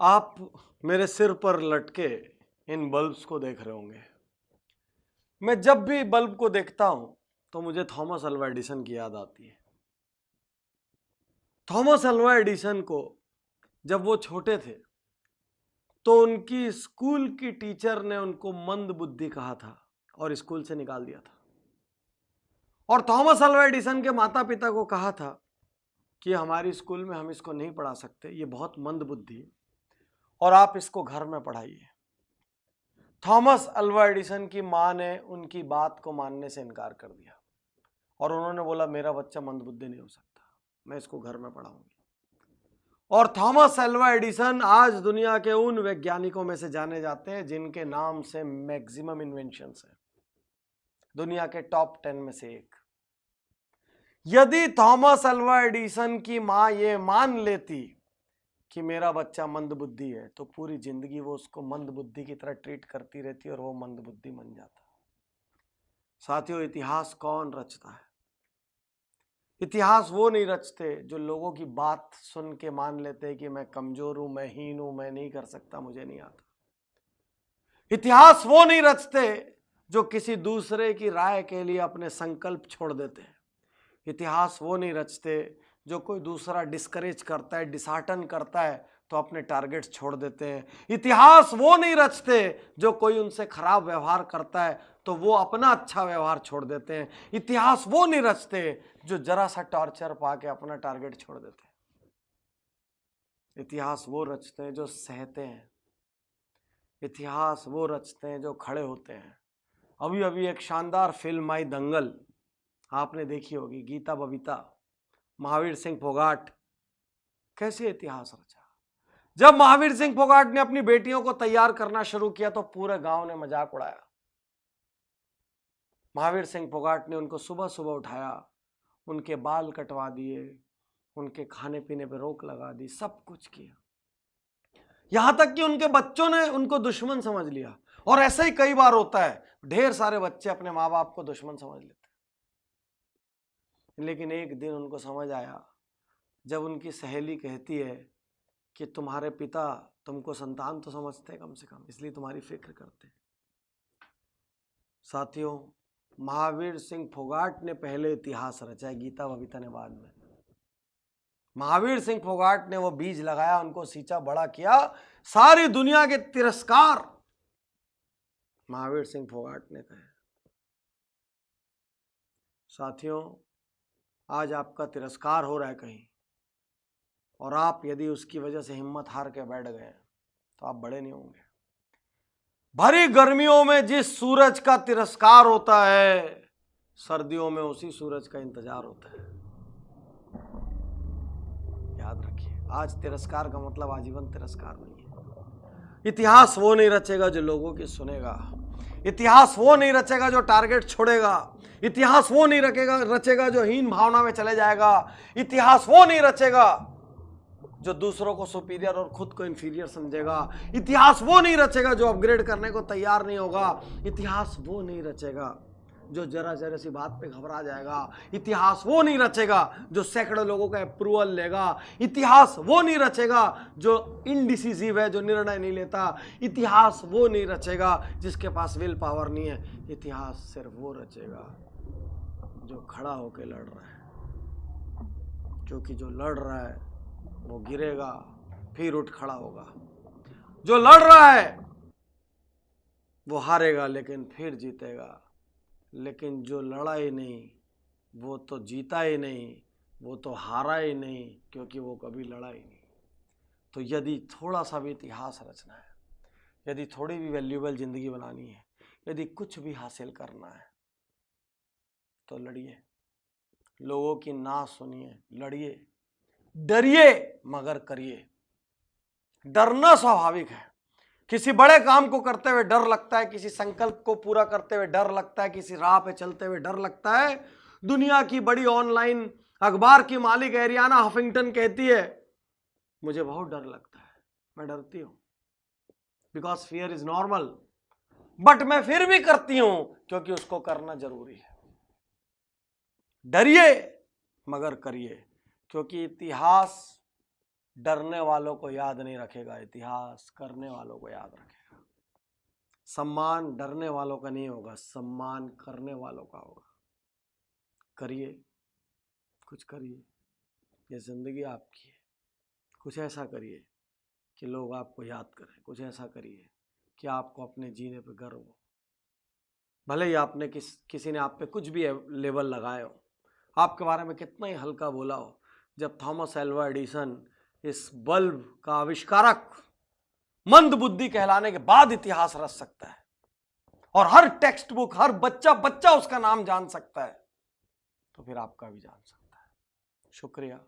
आप मेरे सिर पर लटके इन बल्ब्स को देख रहे होंगे। मैं जब भी बल्ब को देखता हूं तो मुझे थॉमस अल्वा एडिसन की याद आती है। थॉमस अल्वा एडिसन को जब वो छोटे थे तो उनकी स्कूल की टीचर ने उनको मंद बुद्धि कहा था और स्कूल से निकाल दिया था। और थॉमस अल्वा एडिसन के माता पिता को कहा था कि हमारी स्कूल में हम इसको नहीं पढ़ा सकते, ये बहुत मंद बुद्धि है और आप इसको घर में पढ़ाइए। थॉमस अल्वा एडिसन की मां ने उनकी बात को मानने से इनकार कर दिया और उन्होंने बोला मेरा बच्चा मंदबुद्धि नहीं हो सकता, मैं इसको घर में पढ़ाऊंगी। और थॉमस अल्वा एडिसन आज दुनिया के उन वैज्ञानिकों में से जाने जाते हैं जिनके नाम से मैक्सिमम इन्वेंशंस है, दुनिया के टॉप 10 में से एक। यदि थॉमस अल्वा एडिसन की मां ये मान लेती कि मेरा बच्चा मंदबुद्धि है तो पूरी जिंदगी वो उसको मंदबुद्धि की तरह ट्रीट करती रहती और वो मंदबुद्धि बन जाता। साथियों, इतिहास कौन रचता है? इतिहास वो नहीं रचते जो लोगों की बात सुन के मान लेते कि मैं कमजोर हूं, मैं हीन हूं, मैं नहीं कर सकता, मुझे नहीं आता। इतिहास वो नहीं रचते जो किसी दूसरे की राय के लिए अपने संकल्प छोड़ देते हैं। इतिहास वो नहीं रचते जो कोई दूसरा डिस्करेज करता है, डिसहार्टन करता है तो अपने टारगेट्स छोड़ देते हैं। इतिहास वो नहीं रचते जो कोई उनसे खराब व्यवहार करता है तो वो अपना अच्छा व्यवहार छोड़ देते हैं। इतिहास वो नहीं रचते जो जरा सा टॉर्चर पाके अपना टारगेट छोड़ देते हैं। इतिहास वो रचते हैं जो सहते हैं। इतिहास वो रचते हैं जो खड़े होते हैं। अभी अभी एक शानदार फिल्म आई दंगल, आपने देखी होगी। गीता बबीता, महावीर सिंह फोगाट, कैसे इतिहास रचा। जब महावीर सिंह फोगाट ने अपनी बेटियों को तैयार करना शुरू किया तो पूरे गांव ने मजाक उड़ाया। महावीर सिंह फोगाट ने उनको सुबह सुबह उठाया, उनके बाल कटवा दिए, उनके खाने पीने पर रोक लगा दी, सब कुछ किया। यहां तक कि उनके बच्चों ने उनको दुश्मन समझ लिया। और ऐसा ही कई बार होता है, ढेर सारे बच्चे अपने माँ बाप को दुश्मन समझ लेते हैं। लेकिन एक दिन उनको समझ आया जब उनकी सहेली कहती है कि तुम्हारे पिता तुमको संतान तो समझते हैं कम से कम, इसलिए तुम्हारी फिक्र करते हैं। साथियों, महावीर सिंह फोगाट ने पहले इतिहास रचा है, गीता बबीता ने बाद में। महावीर सिंह फोगाट ने वो बीज लगाया, उनको सींचा, बड़ा किया, सारी दुनिया के तिरस्कार महावीर सिंह फोगाट ने कहे। साथियों, आज आपका तिरस्कार हो रहा है कहीं और आप यदि उसकी वजह से हिम्मत हार के बैठ गए तो आप बड़े नहीं होंगे। भरी गर्मियों में जिस सूरज का तिरस्कार होता है, सर्दियों में उसी सूरज का इंतजार होता है। याद रखिए, आज तिरस्कार का मतलब आजीवन तिरस्कार नहीं है। इतिहास वो नहीं रचेगा जो लोगों की सुनेगा। इतिहास वो नहीं रचेगा जो टारगेट छोड़ेगा। इतिहास वो नहीं रचेगा जो हीन भावना में चले जाएगा। इतिहास वो नहीं रचेगा जो दूसरों को सुपीरियर और खुद को इंफीरियर समझेगा। इतिहास वो नहीं रचेगा जो अपग्रेड करने को तैयार नहीं होगा। इतिहास वो नहीं रचेगा जो जरा जरा सी बात पे घबरा जाएगा। इतिहास वो नहीं रचेगा जो सैकड़ों लोगों का अप्रूवल लेगा। इतिहास वो नहीं रचेगा जो इनडिसिसिव है, जो निर्णय नहीं लेता। इतिहास वो नहीं रचेगा जिसके पास विल पावर नहीं है। इतिहास सिर्फ वो रचेगा जो खड़ा होकर लड़ रहा है, क्योंकि जो लड़ रहा है वो गिरेगा फिर उठ खड़ा होगा। जो लड़ रहा है वो हारेगा लेकिन फिर जीतेगा। लेकिन जो लड़ा ही नहीं वो तो जीता ही नहीं, वो तो हारा ही नहीं, क्योंकि वो कभी लड़ा ही नहीं। तो यदि थोड़ा सा भी इतिहास रचना है, यदि थोड़ी भी वैल्यूएबल जिंदगी बनानी है, यदि कुछ भी हासिल करना है तो लड़िए, लोगों की ना सुनिए, लड़िए, डरिए मगर करिए। डरना स्वाभाविक है। किसी बड़े काम को करते हुए डर लगता है, किसी संकल्प को पूरा करते हुए डर लगता है, किसी राह पे चलते हुए डर लगता है। दुनिया की बड़ी ऑनलाइन अखबार की मालिक एरियाना हफिंगटन कहती है मुझे बहुत डर लगता है, मैं डरती हूं, because fear is normal, but मैं फिर भी करती हूं क्योंकि उसको करना जरूरी है। डरिए मगर करिए, क्योंकि इतिहास डरने वालों को याद नहीं रखेगा, इतिहास करने वालों को याद रखेगा। सम्मान डरने वालों का नहीं होगा, सम्मान करने वालों का होगा। करिए, कुछ करिए, ये जिंदगी आपकी है। कुछ ऐसा करिए कि लोग आपको याद करें, कुछ ऐसा करिए कि आपको अपने जीने पे गर्व हो। भले ही आपने किसी ने आप पे कुछ भी लेबल लगाए हो, आपके बारे में कितना ही हल्का बोला हो, जब थॉमस एल्वा एडिसन इस बल्ब का आविष्कारक मंद बुद्धि कहलाने के बाद इतिहास रच सकता है और हर टेक्स्ट बुक, हर बच्चा उसका नाम जान सकता है, तो फिर आपका भी जान सकता है। शुक्रिया।